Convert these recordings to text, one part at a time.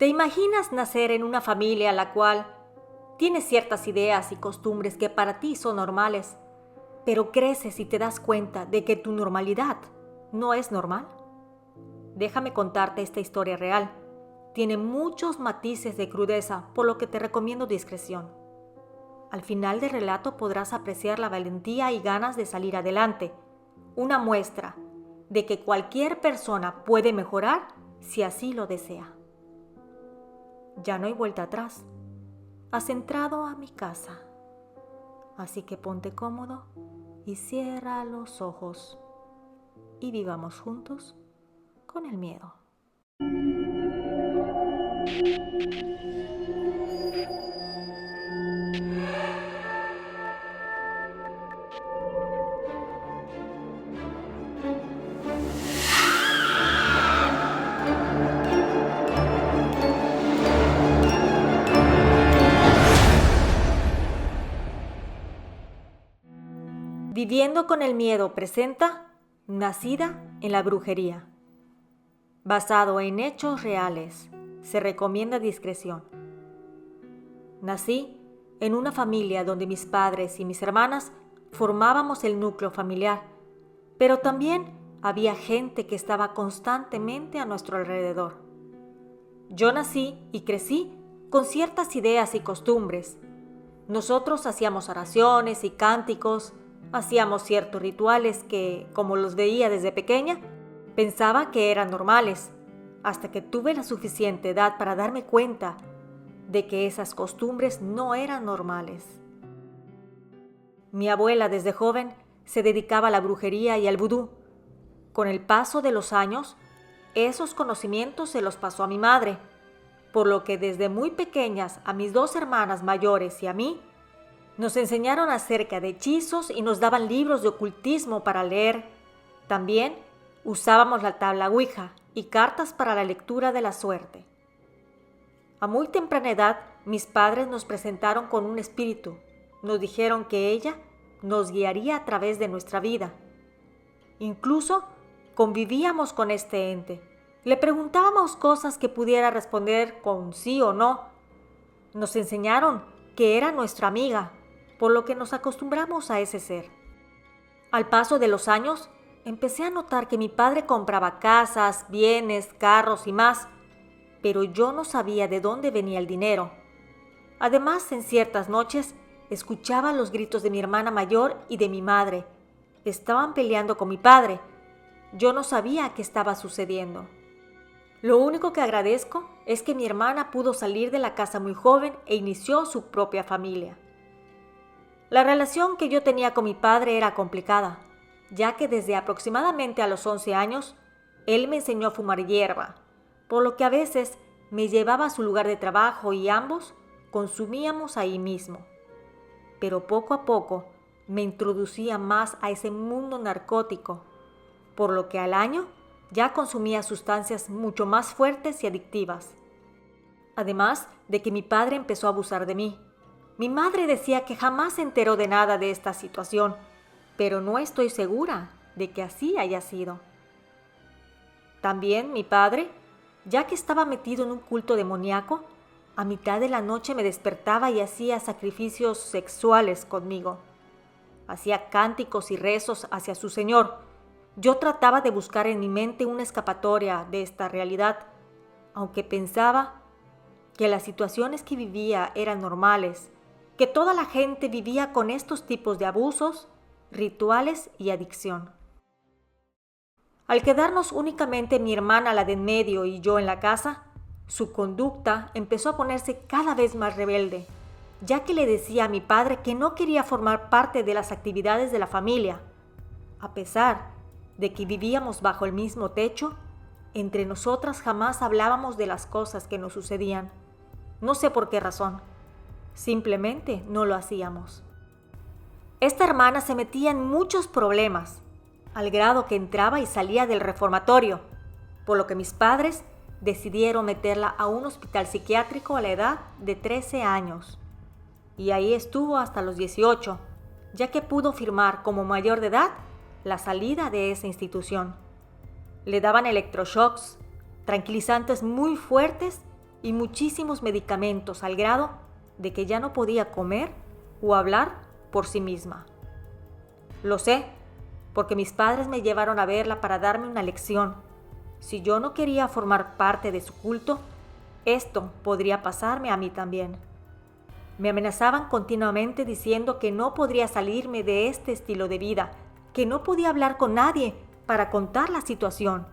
¿Te imaginas nacer en una familia la cual tienes ciertas ideas y costumbres que para ti son normales, pero creces y te das cuenta de que tu normalidad no es normal? Déjame contarte esta historia real. Tiene muchos matices de crudeza, por lo que te recomiendo discreción. Al final del relato podrás apreciar la valentía y ganas de salir adelante, una muestra de que cualquier persona puede mejorar si así lo desea. Ya no hay vuelta atrás. Has entrado a mi casa. Así que ponte cómodo y cierra los ojos y vivamos juntos con el miedo. Viviendo con el miedo presenta Nacida en la brujería. Basado en hechos reales, se recomienda discreción. Nací en una familia donde mis padres y mis hermanas formábamos el núcleo familiar, pero también había gente que estaba constantemente a nuestro alrededor. Yo nací y crecí con ciertas ideas y costumbres. Nosotros hacíamos oraciones y cánticos, hacíamos ciertos rituales que, como los veía desde pequeña, pensaba que eran normales, hasta que tuve la suficiente edad para darme cuenta de que esas costumbres no eran normales. Mi abuela desde joven se dedicaba a la brujería y al vudú. Con el paso de los años, esos conocimientos se los pasó a mi madre, por lo que desde muy pequeñas a mis dos hermanas mayores y a mí, nos enseñaron acerca de hechizos y nos daban libros de ocultismo para leer. También usábamos la tabla Ouija y cartas para la lectura de la suerte. A muy temprana edad, mis padres nos presentaron con un espíritu. Nos dijeron que ella nos guiaría a través de nuestra vida. Incluso convivíamos con este ente. Le preguntábamos cosas que pudiera responder con sí o no. Nos enseñaron que era nuestra amiga, por lo que nos acostumbramos a ese ser. Al paso de los años, empecé a notar que mi padre compraba casas, bienes, carros y más, pero yo no sabía de dónde venía el dinero. Además, en ciertas noches, escuchaba los gritos de mi hermana mayor y de mi madre. Estaban peleando con mi padre. Yo no sabía qué estaba sucediendo. Lo único que agradezco es que mi hermana pudo salir de la casa muy joven e inició su propia familia. La relación que yo tenía con mi padre era complicada, ya que desde aproximadamente a los 11 años, él me enseñó a fumar hierba, por lo que a veces me llevaba a su lugar de trabajo y ambos consumíamos ahí mismo. Pero poco a poco me introducía más a ese mundo narcótico, por lo que al año ya consumía sustancias mucho más fuertes y adictivas. Además de que mi padre empezó a abusar de mí. Mi madre decía que jamás se enteró de nada de esta situación, pero no estoy segura de que así haya sido. También mi padre, ya que estaba metido en un culto demoníaco, a mitad de la noche me despertaba y hacía sacrificios sexuales conmigo. Hacía cánticos y rezos hacia su Señor. Yo trataba de buscar en mi mente una escapatoria de esta realidad, aunque pensaba que las situaciones que vivía eran normales, que toda la gente vivía con estos tipos de abusos, rituales y adicción. Al quedarnos únicamente mi hermana, la de en medio, y yo en la casa, su conducta empezó a ponerse cada vez más rebelde, ya que le decía a mi padre que no quería formar parte de las actividades de la familia. A pesar de que vivíamos bajo el mismo techo, entre nosotras jamás hablábamos de las cosas que nos sucedían. No sé por qué razón. Simplemente no lo hacíamos. Esta hermana se metía en muchos problemas, al grado que entraba y salía del reformatorio, por lo que mis padres decidieron meterla a un hospital psiquiátrico a la edad de 13 años. Y ahí estuvo hasta los 18, ya que pudo firmar como mayor de edad la salida de esa institución. Le daban electroshocks, tranquilizantes muy fuertes y muchísimos medicamentos al grado de que ya no podía comer o hablar por sí misma. Lo sé, porque mis padres me llevaron a verla para darme una lección. Si yo no quería formar parte de su culto, esto podría pasarme a mí también. Me amenazaban continuamente diciendo que no podría salirme de este estilo de vida, que no podía hablar con nadie para contar la situación,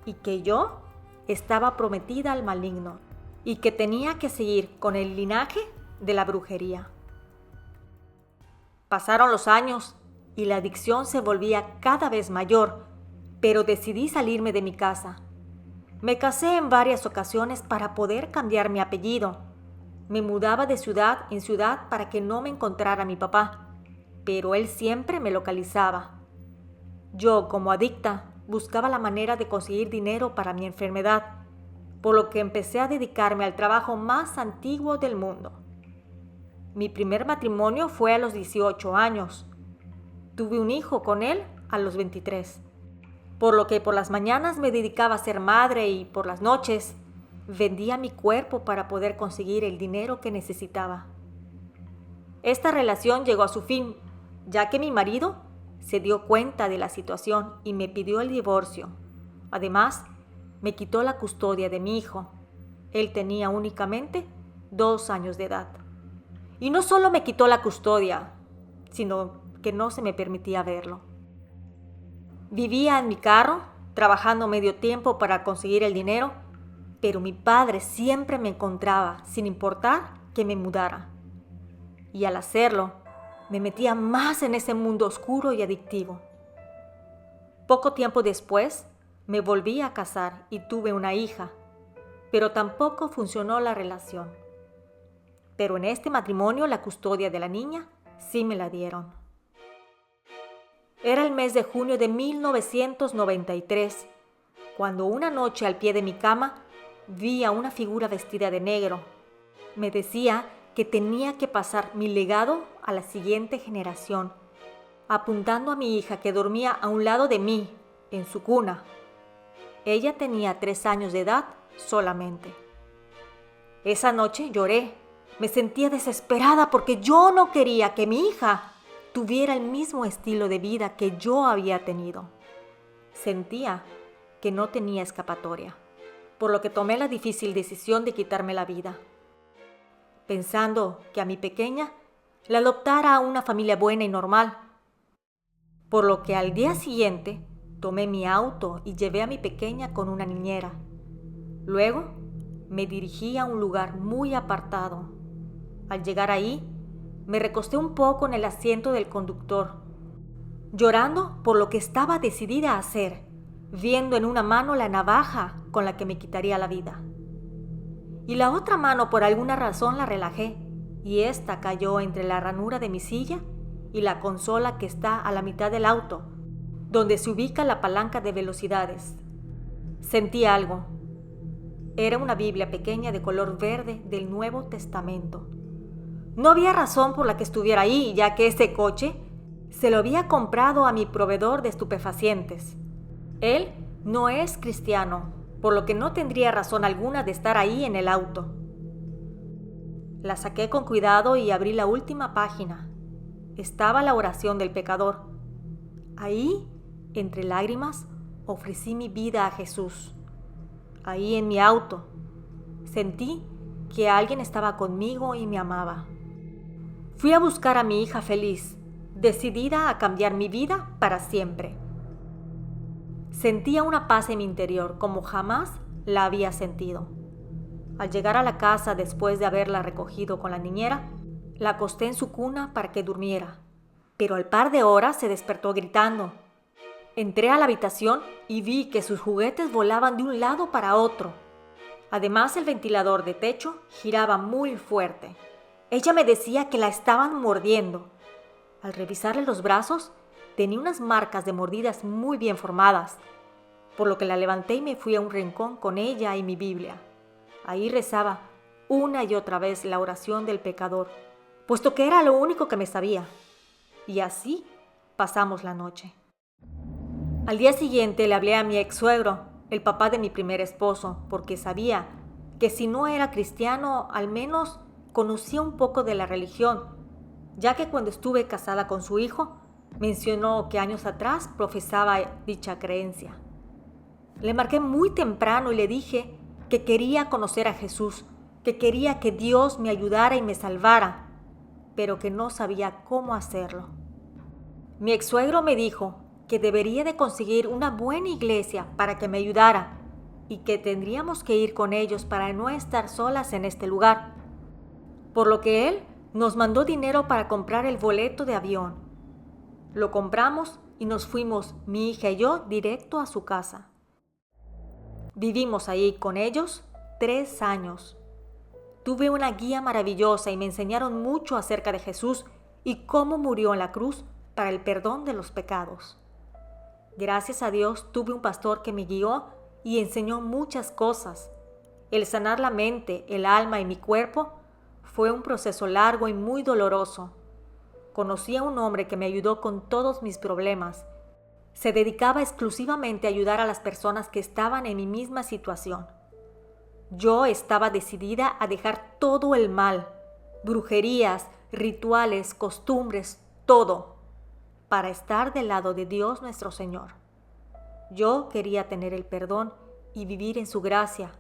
y que yo estaba prometida al maligno, y que tenía que seguir con el linaje de la brujería. Pasaron los años y la adicción se volvía cada vez mayor, pero decidí salirme de mi casa. Me casé en varias ocasiones para poder cambiar mi apellido. Me mudaba de ciudad en ciudad para que no me encontrara mi papá, pero él siempre me localizaba. Yo, como adicta, buscaba la manera de conseguir dinero para mi enfermedad, por lo que empecé a dedicarme al trabajo más antiguo del mundo. Mi primer matrimonio fue a los 18 años. Tuve un hijo con él a los 23, por lo que por las mañanas me dedicaba a ser madre y por las noches vendía mi cuerpo para poder conseguir el dinero que necesitaba. Esta relación llegó a su fin, ya que mi marido se dio cuenta de la situación y me pidió el divorcio. Además, me quitó la custodia de mi hijo. Él tenía únicamente 2 años de edad. Y no solo me quitó la custodia, sino que no se me permitía verlo. Vivía en mi carro, trabajando medio tiempo para conseguir el dinero, pero mi padre siempre me encontraba, sin importar que me mudara. Y al hacerlo, me metía más en ese mundo oscuro y adictivo. Poco tiempo después, me volví a casar y tuve una hija, pero tampoco funcionó la relación. Pero en este matrimonio la custodia de la niña sí me la dieron. Era el mes de junio de 1993, cuando una noche al pie de mi cama vi a una figura vestida de negro. Me decía que tenía que pasar mi legado a la siguiente generación, apuntando a mi hija que dormía a un lado de mí, en su cuna. Ella tenía 3 años de edad solamente. Esa noche lloré. Me sentía desesperada porque yo no quería que mi hija tuviera el mismo estilo de vida que yo había tenido. Sentía que no tenía escapatoria, por lo que tomé la difícil decisión de quitarme la vida, pensando que a mi pequeña la adoptara a una familia buena y normal. Por lo que al día siguiente tomé mi auto y llevé a mi pequeña con una niñera. Luego me dirigí a un lugar muy apartado. Al llegar ahí, me recosté un poco en el asiento del conductor, llorando por lo que estaba decidida a hacer, viendo en una mano la navaja con la que me quitaría la vida. Y la otra mano por alguna razón la relajé, y ésta cayó entre la ranura de mi silla y la consola que está a la mitad del auto, donde se ubica la palanca de velocidades. Sentí algo. Era una Biblia pequeña de color verde del Nuevo Testamento. No había razón por la que estuviera ahí, ya que ese coche se lo había comprado a mi proveedor de estupefacientes. Él no es cristiano, por lo que no tendría razón alguna de estar ahí en el auto. La saqué con cuidado y abrí la última página. Estaba la oración del pecador. Ahí, entre lágrimas, ofrecí mi vida a Jesús. Ahí en mi auto, sentí que alguien estaba conmigo y me amaba. Fui a buscar a mi hija feliz, decidida a cambiar mi vida para siempre. Sentía una paz en mi interior como jamás la había sentido. Al llegar a la casa después de haberla recogido con la niñera, la acosté en su cuna para que durmiera, pero al par de horas se despertó gritando. Entré a la habitación y vi que sus juguetes volaban de un lado para otro. Además, el ventilador de techo giraba muy fuerte. Ella me decía que la estaban mordiendo. Al revisarle los brazos, tenía unas marcas de mordidas muy bien formadas, por lo que la levanté y me fui a un rincón con ella y mi Biblia. Ahí rezaba una y otra vez la oración del pecador, puesto que era lo único que me sabía. Y así pasamos la noche. Al día siguiente le hablé a mi ex suegro, el papá de mi primer esposo, porque sabía que si no era cristiano, al menos conocía un poco de la religión, ya que cuando estuve casada con su hijo, mencionó que años atrás profesaba dicha creencia. Le marqué muy temprano y le dije que quería conocer a Jesús, que quería que Dios me ayudara y me salvara, pero que no sabía cómo hacerlo. Mi ex-suegro me dijo que debería de conseguir una buena iglesia para que me ayudara y que tendríamos que ir con ellos para no estar solas en este lugar, por lo que él nos mandó dinero para comprar el boleto de avión. Lo compramos y nos fuimos, mi hija y yo, directo a su casa. Vivimos ahí con ellos 3 años. Tuve una guía maravillosa y me enseñaron mucho acerca de Jesús y cómo murió en la cruz para el perdón de los pecados. Gracias a Dios tuve un pastor que me guió y enseñó muchas cosas. El sanar la mente, el alma y mi cuerpo fue un proceso largo y muy doloroso. Conocí a un hombre que me ayudó con todos mis problemas. Se dedicaba exclusivamente a ayudar a las personas que estaban en mi misma situación. Yo estaba decidida a dejar todo el mal, brujerías, rituales, costumbres, todo, para estar del lado de Dios nuestro Señor. Yo quería tener el perdón y vivir en su gracia,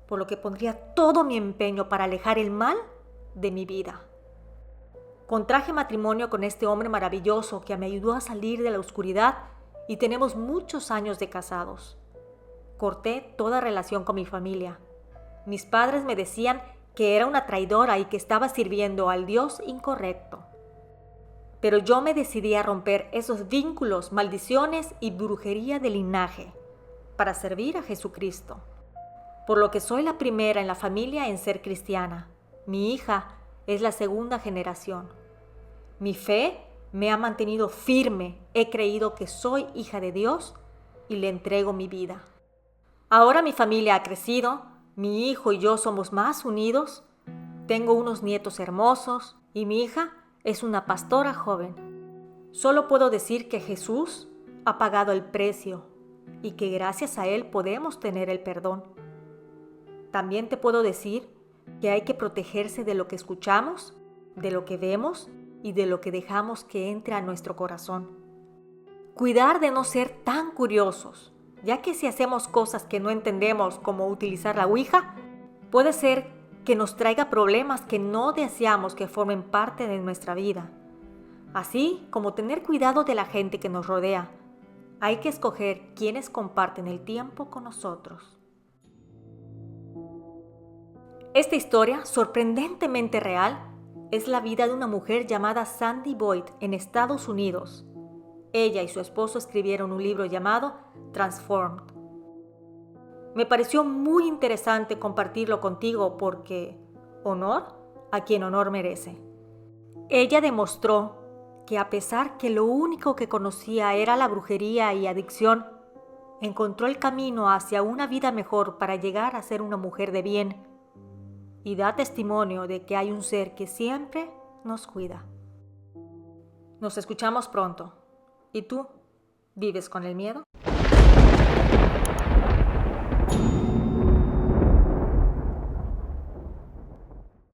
por lo que pondría todo mi empeño para alejar el mal de mi vida. Contraje matrimonio con este hombre maravilloso que me ayudó a salir de la oscuridad y tenemos muchos años de casados. Corté toda relación con mi familia. Mis padres me decían que era una traidora y que estaba sirviendo al Dios incorrecto. Pero yo me decidí a romper esos vínculos, maldiciones y brujería de linaje para servir a Jesucristo. Por lo que soy la primera en la familia en ser cristiana. Mi hija es la segunda generación. Mi fe me ha mantenido firme. He creído que soy hija de Dios y le entrego mi vida. Ahora mi familia ha crecido. Mi hijo y yo somos más unidos. Tengo unos nietos hermosos y mi hija es una pastora joven. Solo puedo decir que Jesús ha pagado el precio y que gracias a Él podemos tener el perdón. También te puedo decir que hay que protegerse de lo que escuchamos, de lo que vemos y de lo que dejamos que entre a nuestro corazón. Cuidar de no ser tan curiosos, ya que si hacemos cosas que no entendemos, como utilizar la Ouija, puede ser que nos traiga problemas que no deseamos que formen parte de nuestra vida. Así como tener cuidado de la gente que nos rodea. Hay que escoger quiénes comparten el tiempo con nosotros. Esta historia, sorprendentemente real, es la vida de una mujer llamada Sandy Boyd en Estados Unidos. Ella y su esposo escribieron un libro llamado Transformed. Me pareció muy interesante compartirlo contigo porque honor a quien honor merece. Ella demostró que a pesar que lo único que conocía era la brujería y adicción, encontró el camino hacia una vida mejor para llegar a ser una mujer de bien y da testimonio de que hay un ser que siempre nos cuida. Nos escuchamos pronto. ¿Y tú? ¿Vives con el miedo?